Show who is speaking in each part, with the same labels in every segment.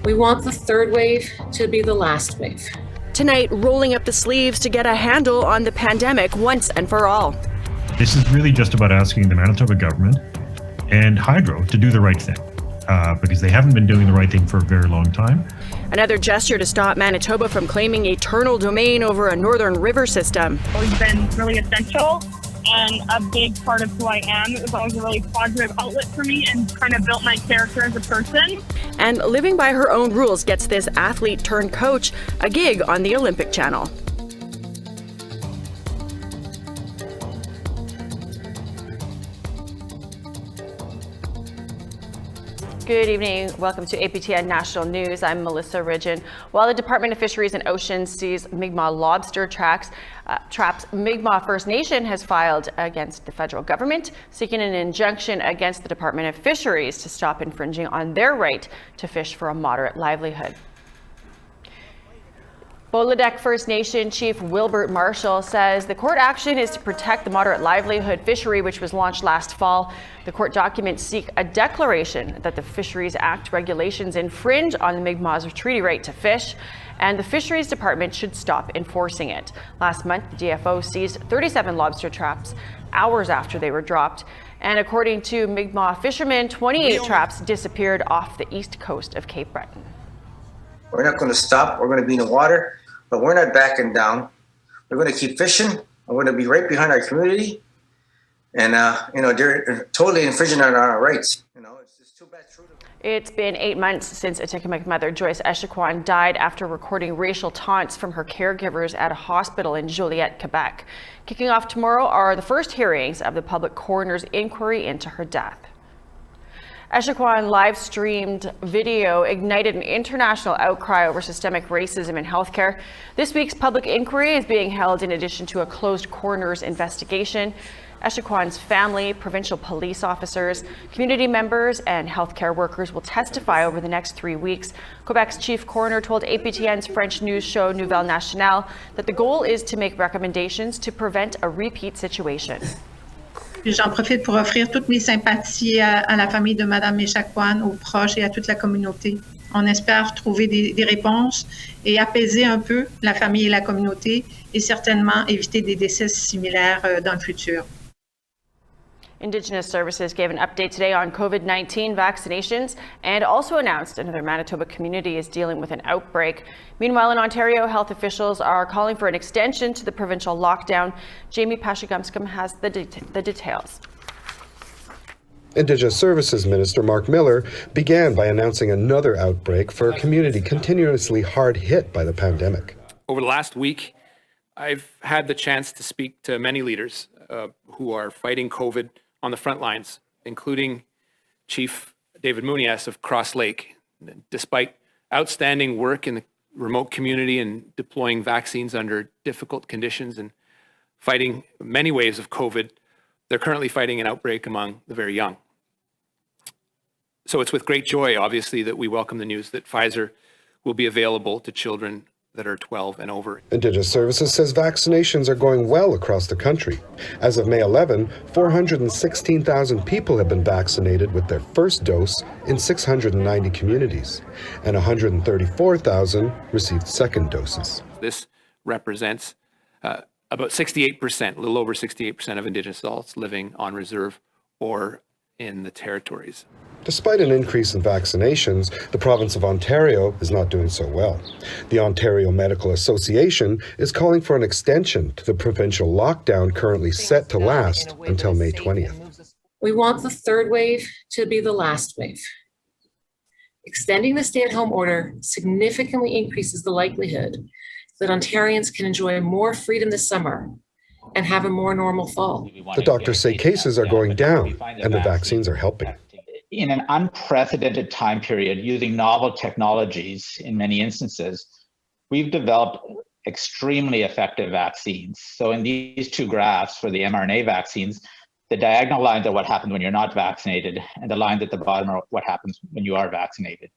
Speaker 1: We want the third wave to be the last wave.
Speaker 2: Tonight, rolling up the sleeves to get a handle on the pandemic once and for all.
Speaker 3: This is really just about asking the Manitoba government and Hydro to do the right thing, because they haven't been doing the right thing for a very long time.
Speaker 2: Another gesture to stop Manitoba from claiming eternal domain over a northern river system.
Speaker 4: It's been really essential and a big part of who I am. It was always a really positive outlet for me and kind of built my character as a person.
Speaker 2: And living by her own rules gets this athlete turned coach a gig on the Olympic Channel. Good evening. Welcome to APTN National News. I'm Melissa Ridgen. While the Department of Fisheries and Oceans sees Mi'kmaq lobster traps, Mi'kmaq First Nation has filed against the federal government, seeking an injunction against the Department of Fisheries to stop infringing on their right to fish for a moderate livelihood. Bolidek First Nation Chief Wilbert Marshall says the court action is to protect the moderate livelihood fishery, which was launched last fall. The court documents seek a declaration that the Fisheries Act regulations infringe on the Mi'kmaq's treaty right to fish, and the Fisheries Department should stop enforcing it. Last month, the DFO seized 37 lobster traps hours after they were dropped. And according to Mi'kmaq fishermen, 28 traps disappeared off the east coast of Cape Breton.
Speaker 5: We're not going to stop. We're going to be in the water. But we're not backing down. We're going to keep fishing. We're going to be right behind our community. And, they're totally infringing on our rights. It's just too bad.
Speaker 2: It's been 8 months since Echaquan mother Joyce Echaquan died after recording racial taunts from her caregivers at a hospital in Joliette, Quebec. Kicking off tomorrow are the first hearings of the public coroner's inquiry into her death. Echaquan live-streamed video ignited an international outcry over systemic racism in healthcare. This week's public inquiry is being held in addition to a closed coroner's investigation. Echaquan's family, provincial police officers, community members, and healthcare workers will testify over the next 3 weeks. Quebec's chief coroner told APTN's French news show Nouvelle Nationale that the goal is to make recommendations to prevent a repeat situation.
Speaker 6: J'en profite pour offrir toutes mes sympathies à la famille de Madame Echaquan, aux proches et à toute la communauté. On espère trouver des réponses et apaiser un peu la famille et la communauté et certainement éviter des décès similaires dans le futur.
Speaker 2: Indigenous Services gave an update today on COVID-19 vaccinations and also announced another Manitoba community is dealing with an outbreak. Meanwhile, in Ontario, health officials are calling for an extension to the provincial lockdown. Jamie Pashigumskum has the details.
Speaker 7: Indigenous Services Minister Mark Miller began by announcing another outbreak for a community continuously hard hit by the pandemic.
Speaker 8: Over the last week, I've had the chance to speak to many leaders who are fighting COVID on the front lines, including Chief David Munias of Cross Lake. Despite outstanding work in the remote community and deploying vaccines under difficult conditions and fighting many waves of COVID, they're currently fighting an outbreak among the very young. So it's with great joy, obviously, that we welcome the news that Pfizer will be available to children that are 12 and over.
Speaker 7: Indigenous Services says vaccinations are going well across the country. As of May 11, 416,000 people have been vaccinated with their first dose in 690 communities, and 134,000 received second doses.
Speaker 8: This represents about 68%, a little over 68% of Indigenous adults living on reserve or in the territories.
Speaker 7: Despite an increase in vaccinations, the province of Ontario is not doing so well. The Ontario Medical Association is calling for an extension to the provincial lockdown currently set to last until May 20th.
Speaker 1: We want the third wave to be the last wave. Extending the stay-at-home order significantly increases the likelihood that Ontarians can enjoy more freedom this summer and have a more normal fall.
Speaker 7: The doctors say cases are going down and the vaccines are helping.
Speaker 9: In an unprecedented time period, using novel technologies in many instances, we've developed extremely effective vaccines. So in these two graphs for the mRNA vaccines, the diagonal lines are what happens when you're not vaccinated, and the lines at the bottom are what happens when you are vaccinated.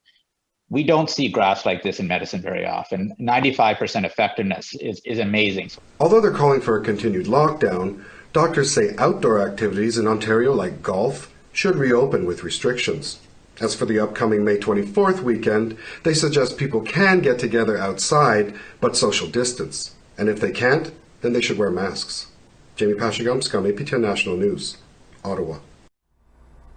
Speaker 9: We don't see graphs like this in medicine very often. 95% effectiveness is amazing.
Speaker 7: Although they're calling for a continued lockdown, doctors say outdoor activities in Ontario like golf, should reopen with restrictions. As for the upcoming May 24th weekend, they suggest people can get together outside, but social distance. And if they can't, then they should wear masks. Jamie Pashagumskam, APTN National News, Ottawa.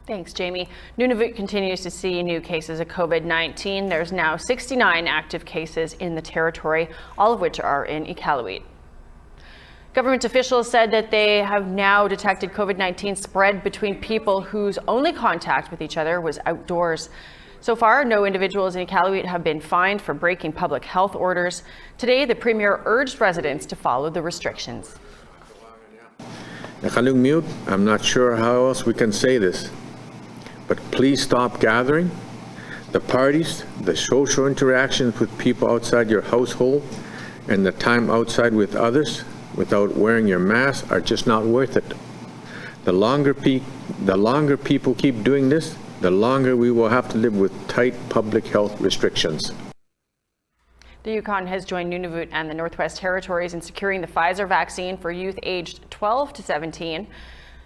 Speaker 2: Thanks, Jamie. Nunavut continues to see new cases of COVID-19. There's now 69 active cases in the territory, all of which are in Iqaluit. Government officials said that they have now detected COVID-19 spread between people whose only contact with each other was outdoors. So far, no individuals in Iqaluit have been fined for breaking public health orders. Today, the Premier urged residents to follow the restrictions.
Speaker 10: Nakalung I'm not sure how else we can say this, but please stop gathering. The parties, the social interactions with people outside your household, and the time outside with others without wearing your mask are just not worth it. The longer people keep doing this, the longer we will have to live with tight public health restrictions.
Speaker 2: The Yukon has joined Nunavut and the Northwest Territories in securing the Pfizer vaccine for youth aged 12 to 17.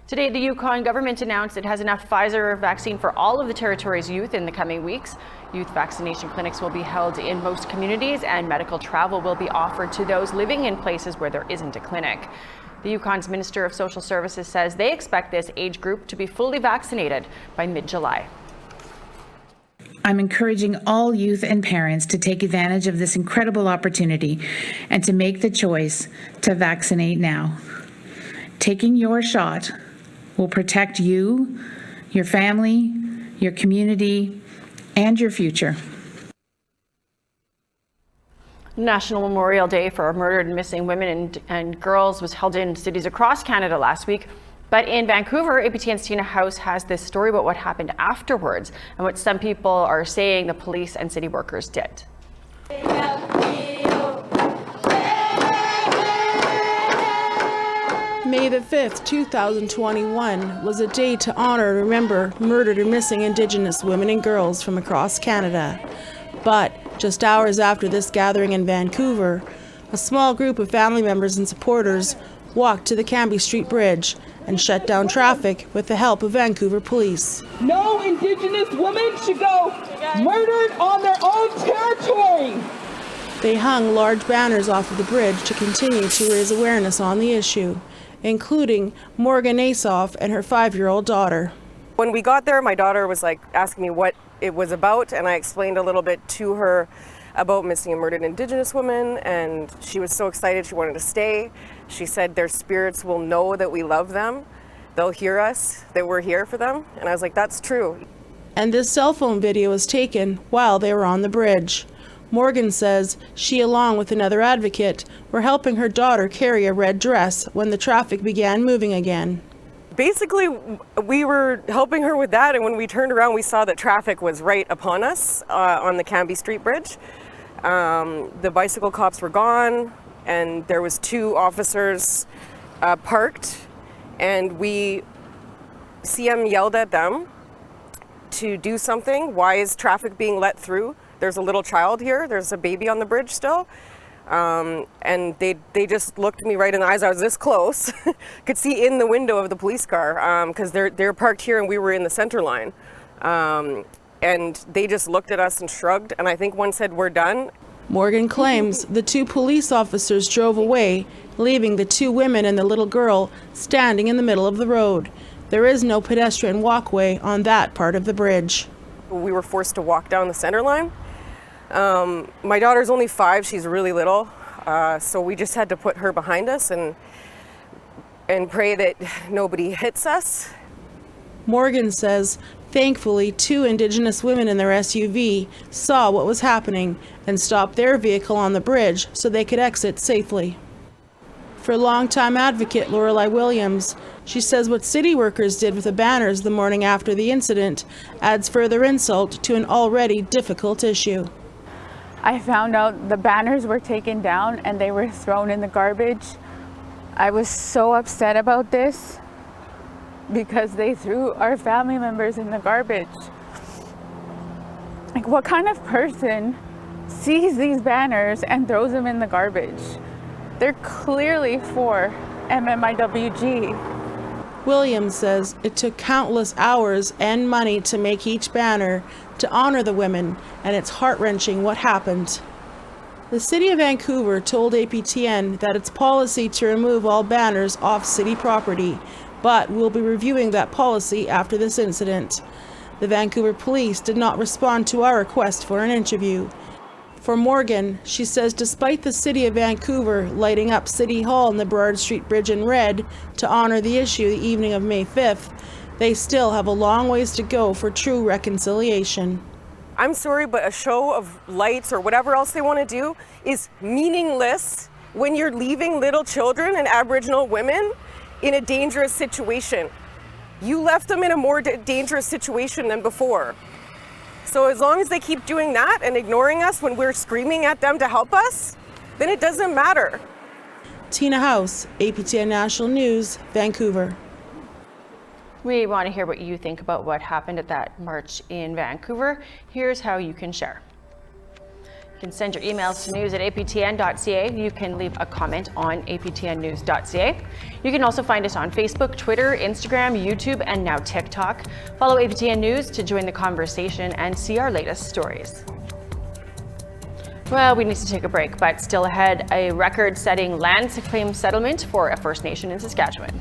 Speaker 2: Today, the Yukon government announced it has enough Pfizer vaccine for all of the territory's youth in the coming weeks. Youth vaccination clinics will be held in most communities, and medical travel will be offered to those living in places where there isn't a clinic. The Yukon's Minister of Social Services says they expect this age group to be fully vaccinated by mid-July.
Speaker 11: I'm encouraging all youth and parents to take advantage of this incredible opportunity and to make the choice to vaccinate now. Taking your shot will protect you, your family, your community, and your future.
Speaker 2: National Memorial Day for murdered and missing women and girls was held in cities across Canada last week. But in Vancouver, APTN's Tina House has this story about what happened afterwards and what some people are saying the police and city workers did.
Speaker 12: May the 5th, 2021 was a day to honor and remember murdered and missing Indigenous women and girls from across Canada. But just hours after this gathering in Vancouver, a small group of family members and supporters walked to the Cambie Street Bridge and shut down traffic with the help of Vancouver police.
Speaker 13: No Indigenous woman should go murdered on their own territory.
Speaker 12: They hung large banners off of the bridge to continue to raise awareness on the issue, including Morgan Asoff and her 5-year-old daughter.
Speaker 14: When we got there, my daughter was asking me what it was about, and I explained a little bit to her about missing and murdered Indigenous women, and she was so excited she wanted to stay. She said their spirits will know that we love them. They'll hear us, that we're here for them. And I was like, that's true.
Speaker 12: And this cell phone video was taken while they were on the bridge. Morgan says she, along with another advocate, were helping her daughter carry a red dress when the traffic began moving again.
Speaker 14: Basically, we were helping her with that, and when we turned around, we saw that traffic was right upon us on the Cambie Street Bridge. The bicycle cops were gone, and there was 2 officers parked, and CM yelled at them to do something. Why is traffic being let through? There's a little child here. There's a baby on the bridge still. And they just looked me right in the eyes. I was this close, could see in the window of the police car, because they're parked here and we were in the center line. And they just looked at us and shrugged, and I think one said, "We're done."
Speaker 12: Morgan claims the 2 police officers drove away, leaving the 2 women and the little girl standing in the middle of the road. There is no pedestrian walkway on that part of the bridge.
Speaker 14: We were forced to walk down the center line. My daughter's only 5, she's really little, so we just had to put her behind us and pray that nobody hits us.
Speaker 12: Morgan says, thankfully, 2 Indigenous women in their SUV saw what was happening and stopped their vehicle on the bridge so they could exit safely. For longtime advocate Lorelei Williams, she says what city workers did with the banners the morning after the incident adds further insult to an already difficult issue.
Speaker 15: I found out the banners were taken down and they were thrown in the garbage. I was so upset about this because they threw our family members in the garbage. Like, what kind of person sees these banners and throws them in the garbage? They're clearly for MMIWG.
Speaker 12: Williams says it took countless hours and money to make each banner to honor the women, and it's heart-wrenching what happened. The City of Vancouver told APTN that it's policy to remove all banners off city property, but we'll be reviewing that policy after this incident. The Vancouver Police did not respond to our request for an interview. For Morgan, she says despite the City of Vancouver lighting up City Hall and the Burrard Street Bridge in red to honor the issue the evening of May 5th, they still have a long ways to go for true reconciliation.
Speaker 14: I'm sorry, but a show of lights or whatever else they want to do is meaningless when you're leaving little children and Aboriginal women in a dangerous situation. You left them in a more dangerous situation than before. So as long as they keep doing that and ignoring us when we're screaming at them to help us, then it doesn't matter.
Speaker 12: Tina House, APTN National News, Vancouver.
Speaker 2: We want to hear what you think about what happened at that march in Vancouver. Here's how you can share. You can send your emails to news@aptn.ca. You can leave a comment on aptnnews.ca. You can also find us on Facebook, Twitter, Instagram, YouTube, and now TikTok. Follow APTN News to join the conversation and see our latest stories. Well, we need to take a break, but still ahead, a record-setting land claim settlement for a First Nation in Saskatchewan.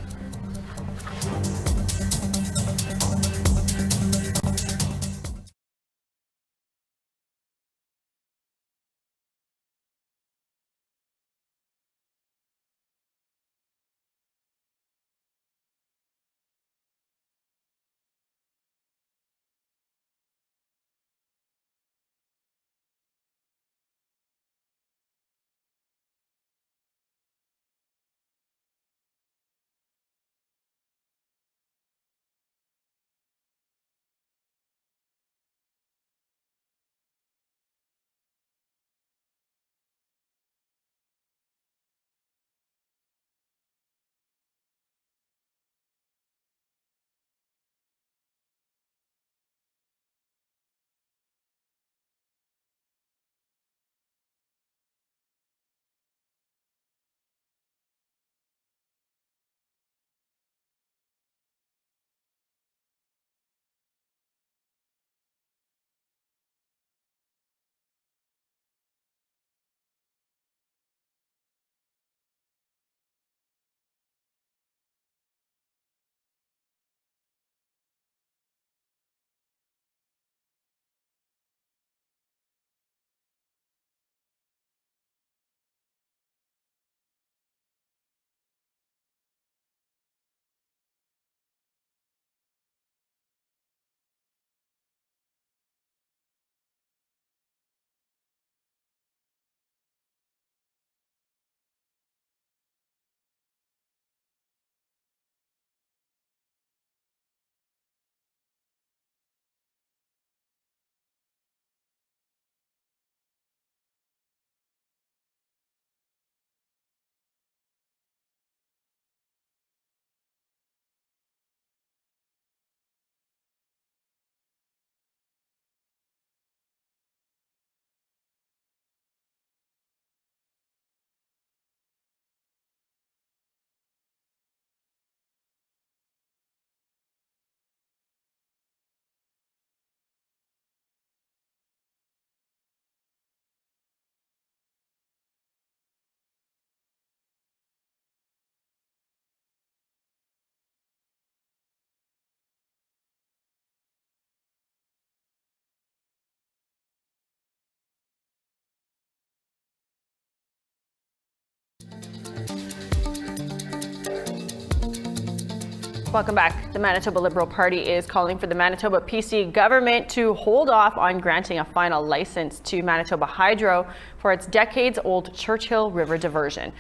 Speaker 2: Welcome back. The Manitoba Liberal Party is calling for the Manitoba PC government to hold off on granting a final license to Manitoba Hydro for its decades-old Churchill River diversion.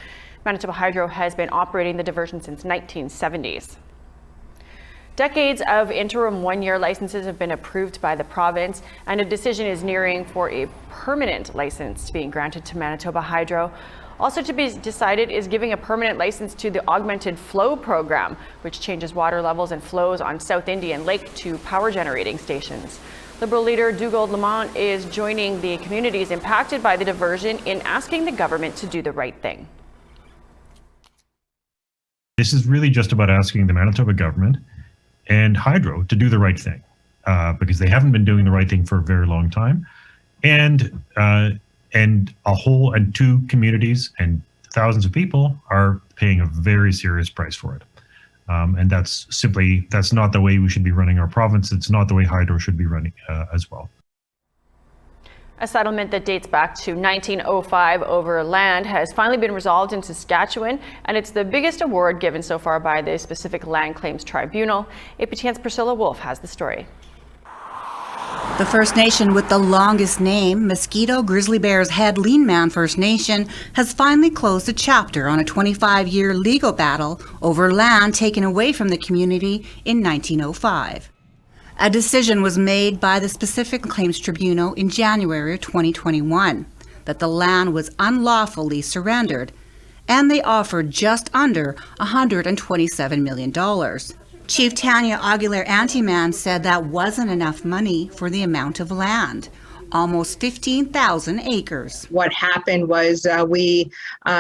Speaker 2: Manitoba Hydro has been operating the diversion since 1970s. Decades of interim one-year licenses have been approved by the province, and a decision is nearing for a permanent license being granted to Manitoba Hydro. Also to be decided is giving a permanent license to the Augmented Flow program, which changes water levels and flows on South Indian Lake to power generating stations. Liberal leader Dougald Lamont is joining the communities impacted by the diversion in asking the government to do the right thing.
Speaker 3: this is really just about asking the Manitoba government and Hydro to do the right thing, because they haven't been doing the right thing for a very long time, and two communities and thousands of people are paying a very serious price for it. And that's not the way we should be running our province. It's not the way Hydro should be running as well.
Speaker 2: A settlement that dates back to 1905 over land has finally been resolved in Saskatchewan, and it's the biggest award given so far by the specific Land Claims Tribunal. APTN's Priscilla Wolfe has the story.
Speaker 16: The First Nation with the longest name, Mosquito Grizzly Bear's Head Leanman First Nation, has finally closed a chapter on a 25-year legal battle over land taken away from the community in 1905. A decision was made by the Specific Claims Tribunal in January 2021 that the land was unlawfully surrendered, and they offered just under $127 million. Chief Tanya Aguilar-Antiman said that wasn't enough money for the amount of land, almost 15,000 acres.
Speaker 17: What happened was we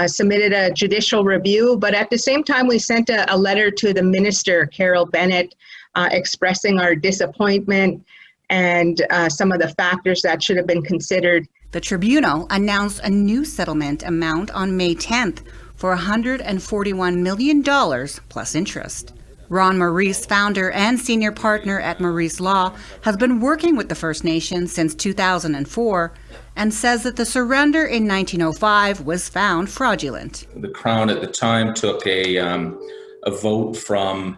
Speaker 17: submitted a judicial review, but at the same time we sent a letter to the minister, Carol Bennett, expressing our disappointment and some of the factors that should have been considered.
Speaker 16: The tribunal announced a new settlement amount on May 10th for $141 million plus interest. Ron Maurice, founder and senior partner at Maurice Law, has been working with the First Nation since 2004 and says that the surrender in 1905 was found fraudulent.
Speaker 18: The Crown at the time took a vote from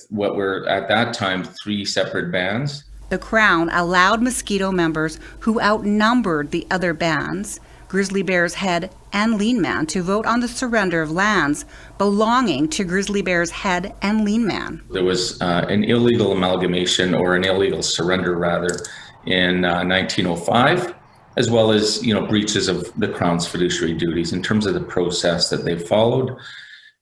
Speaker 18: what were at that time 3 separate bands.
Speaker 16: The Crown allowed Mosquito members who outnumbered the other bands, Grizzly Bear's Head and Leanman, to vote on the surrender of lands belonging to Grizzly Bear's Head and Leanman.
Speaker 18: There was an illegal amalgamation, or an illegal surrender rather, in 1905, as well as breaches of the Crown's fiduciary duties in terms of the process that they followed,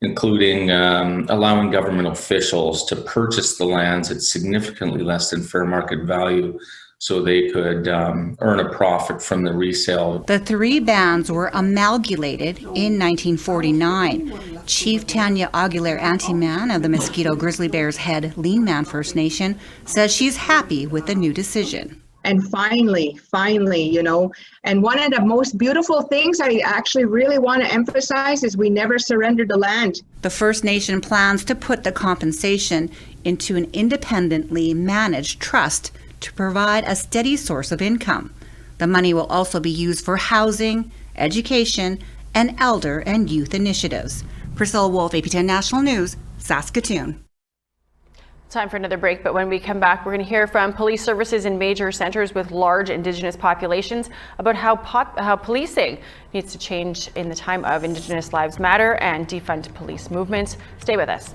Speaker 18: including allowing government officials to purchase the lands at significantly less than fair market value so they could earn a profit from the resale.
Speaker 16: The 3 bands were amalgamated in 1949. Chief Tanya Aguilar-Antiman of the Mosquito Grizzly Bear's Head Leanman First Nation says she's happy with the new decision.
Speaker 17: And finally, and one of the most beautiful things I actually really want to emphasize is we never surrendered the land.
Speaker 16: The First Nation plans to put the compensation into an independently managed trust to provide a steady source of income. The money will also be used for housing, education, and elder and youth initiatives. Priscilla Wolfe, APTN National News, Saskatoon.
Speaker 2: Time for another break, but when we come back, we're going to hear from police services in major centers with large Indigenous populations about how policing needs to change in the time of Indigenous Lives Matter and defund police movements. Stay with us.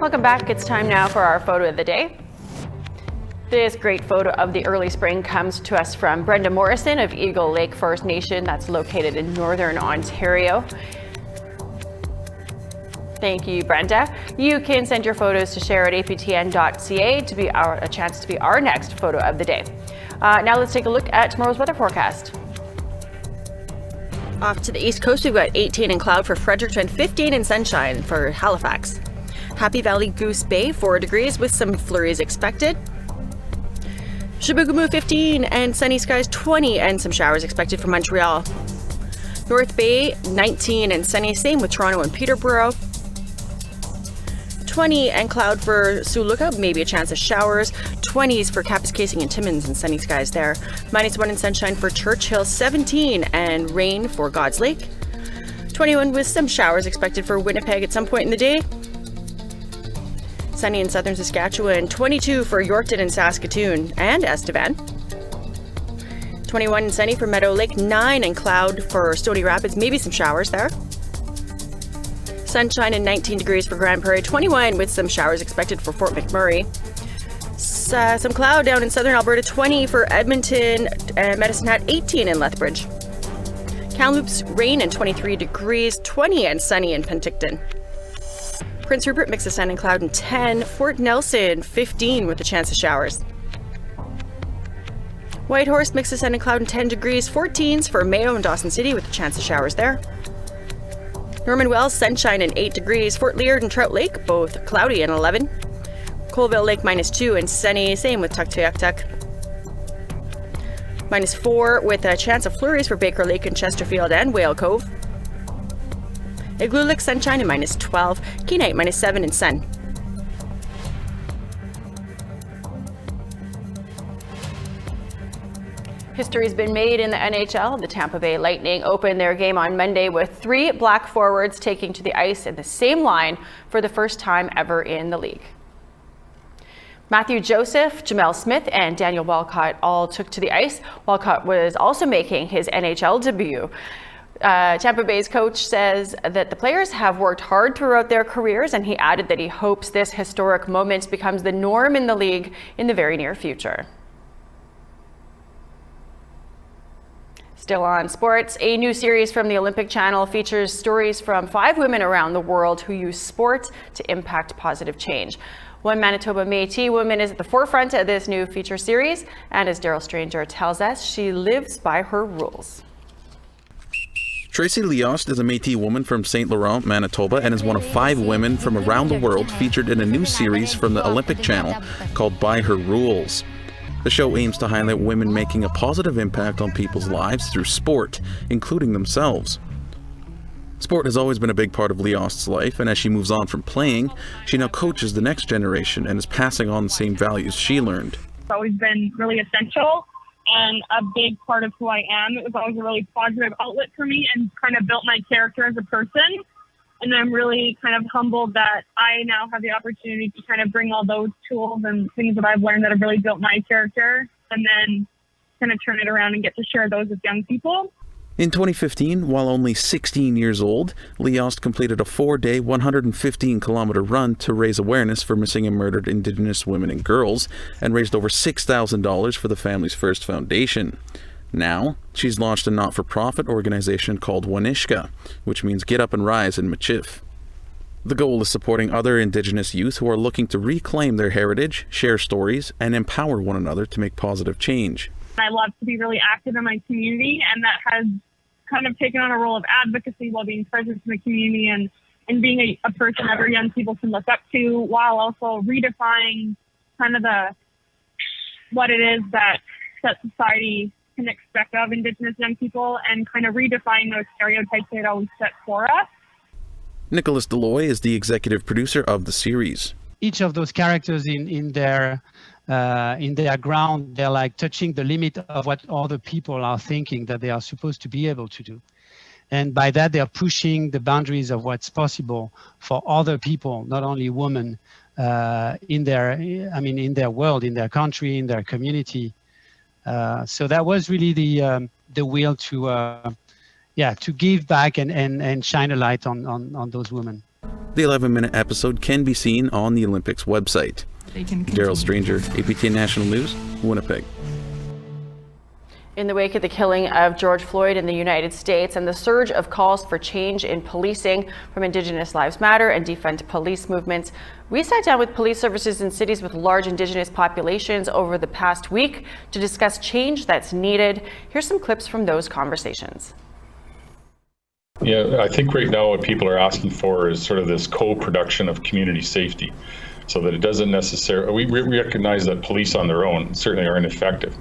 Speaker 2: Welcome back. It's time now for our photo of the day. This great photo of the early spring comes to us from Brenda Morrison of Eagle Lake First Nation, that's located in Northern Ontario. Thank you, Brenda. You can send your photos to share at aptn.ca to be a chance to be our next photo of the day. Now let's take a look at tomorrow's weather forecast. Off to the east coast, we've got 18 in cloud for Fredericton, 15 in sunshine for Halifax. Happy Valley, Goose Bay, 4 degrees with some flurries expected. Chibougamau 15 and sunny skies 20 and some showers expected for Montreal. North Bay 19 and sunny, same with Toronto and Peterborough. 20 and cloud for Sioux Lookout, maybe a chance of showers. 20s for Kapuskasing and Timmins and sunny skies there. -1 in sunshine for Churchill, 17 and rain for God's Lake. 21 with some showers expected for Winnipeg at some point in the day. Sunny in southern Saskatchewan, 22 for Yorkton and Saskatoon and Estevan. 21 and sunny for Meadow Lake, 9 and cloud for Stony Rapids, maybe some showers there. Sunshine and 19 degrees for Grand Prairie, 21 with some showers expected for Fort McMurray. Some cloud down in southern Alberta, 20 for Edmonton and Medicine Hat, 18 in Lethbridge. Kamloops, rain and 23 degrees, 20 and sunny in Penticton. Prince Rupert, mix of sun and cloud and 10. Fort Nelson, 15 with a chance of showers. Whitehorse, mix of sun and cloud and 10 degrees. 14s for Mayo and Dawson City with a chance of showers there. Norman Wells, sunshine and 8 degrees. Fort Leard and Trout Lake, both cloudy and 11. Colville Lake, -2 and sunny, same with Tuktoyaktuk. -4 with a chance of flurries for Baker Lake and Chesterfield and Whale Cove. Igloolik, sunshine and -12. Kenite, -7 and sun. History's been made in the NHL. The Tampa Bay Lightning opened their game on Monday with 3 black forwards taking to the ice in the same line for the first time ever in the league. Matthew Joseph, Jamel Smith, and Daniel Walcott all took to the ice. Walcott was also making his NHL debut. Tampa Bay's coach says that the players have worked hard throughout their careers, and he added that he hopes this historic moment becomes the norm in the league in the very near future. Still on sports, a new series from the Olympic Channel features stories from 5 women around the world who use sport to impact positive change. One Manitoba Métis woman is at the forefront of this new feature series, and as Daryl Stranger tells us, she lives by her rules.
Speaker 19: Tracy Liost is a Métis woman from St. Laurent, Manitoba, and is one of 5 women from around the world featured in a new series from the Olympic Channel called By Her Rules. The show aims to highlight women making a positive impact on people's lives through sport, including themselves. Sport has always been a big part of Liost's life, and as she moves on from playing, she now coaches the next generation and is passing on the same values she learned.
Speaker 4: It's always been really essential and a big part of who I am. It was always a really positive outlet for me and kind of built my character as a person. And I'm really kind of humbled that I now have the opportunity to kind of bring all those tools and things that I've learned that have really built my character and then kind of turn it around and get to share those with young people.
Speaker 19: In 2015, while only 16 years old, Liost completed a 4-day, 115-kilometer run to raise awareness for missing and murdered Indigenous women and girls, and raised over $6,000 for the Families First Foundation. Now, she's launched a not-for-profit organization called Wanishka, which means Get Up and Rise in Michif. The goal is supporting other Indigenous youth who are looking to reclaim their heritage, share stories, and empower one another to make positive change.
Speaker 4: I love to be really active in my community, and that has kind of taken on a role of advocacy while being present in the community and being a person that other young people can look up to, while also redefining kind of what it is that society can expect of Indigenous young people and kind of redefining those stereotypes they'd always set for us.
Speaker 19: Nicholas Deloy is the executive producer of the series.
Speaker 20: Each of those characters in their ground, they're like touching the limit of what other people are thinking that they are supposed to be able to do. And by that, they are pushing the boundaries of what's possible for other people, not only women, in their world, in their country, in their community. So that was really the will to give back and shine a light on those women.
Speaker 19: The 11-minute episode can be seen on the Olympics website. Daryl Stranger, APTN National News, Winnipeg.
Speaker 2: In the wake of the killing of George Floyd in the United States and the surge of calls for change in policing from Indigenous Lives Matter and defund police movements, we sat down with police services in cities with large Indigenous populations over the past week to discuss change that's needed. Here's some clips from those conversations.
Speaker 21: Yeah, I think right now what people are asking for is sort of this co-production of community safety, so that it doesn't necessarily, we recognize that police on their own certainly are ineffective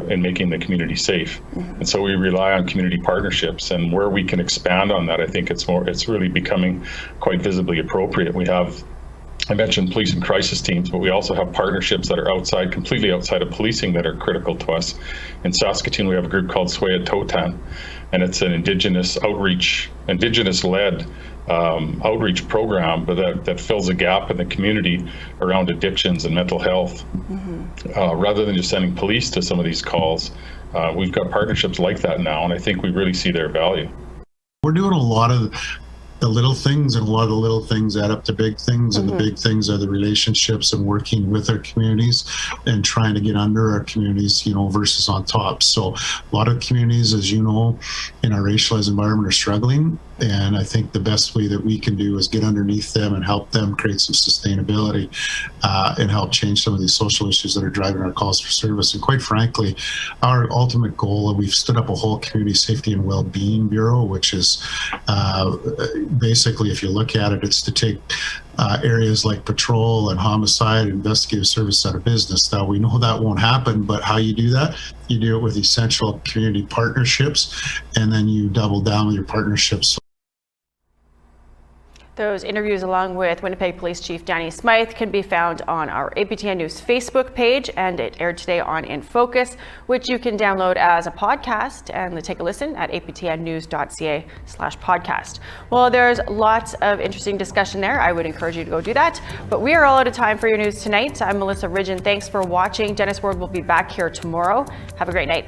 Speaker 21: in making the community safe. And so we rely on community partnerships, and where we can expand on that, I think it's really becoming quite visibly appropriate. I mentioned police and crisis teams, but we also have partnerships that are completely outside of policing that are critical to us. In Saskatoon, we have a group called Swaya Totan, and it's an Indigenous-led outreach program, but that fills a gap in the community around addictions and mental health. Rather than just sending police to some of these calls, we've got partnerships like that now, and I think we really see their value.
Speaker 22: We're doing a lot of the little things, and a lot of the little things add up to big things, and the big things are the relationships and working with our communities and trying to get under our communities, versus on top. So a lot of communities, as you know, in our racialized environment are struggling, and I think the best way that we can do is get underneath them and help them create some sustainability and help change some of these social issues that are driving our calls for service. And quite frankly, our ultimate goal, we've stood up a whole Community Safety and Wellbeing Bureau, which is basically, if you look at it, it's to take areas like patrol and homicide and investigative service out of business. Now, we know that won't happen, but how you do that? You do it with essential community partnerships, and then you double down with your partnerships.
Speaker 2: Those interviews, along with Winnipeg Police Chief Danny Smythe, can be found on our APTN News Facebook page, and it aired today on In Focus, which you can download as a podcast and take a listen at aptnnews.ca/podcast. Well, there's lots of interesting discussion there. I would encourage you to go do that. But we are all out of time for your news tonight. I'm Melissa Ridgen. Thanks for watching. Dennis Ward will be back here tomorrow. Have a great night.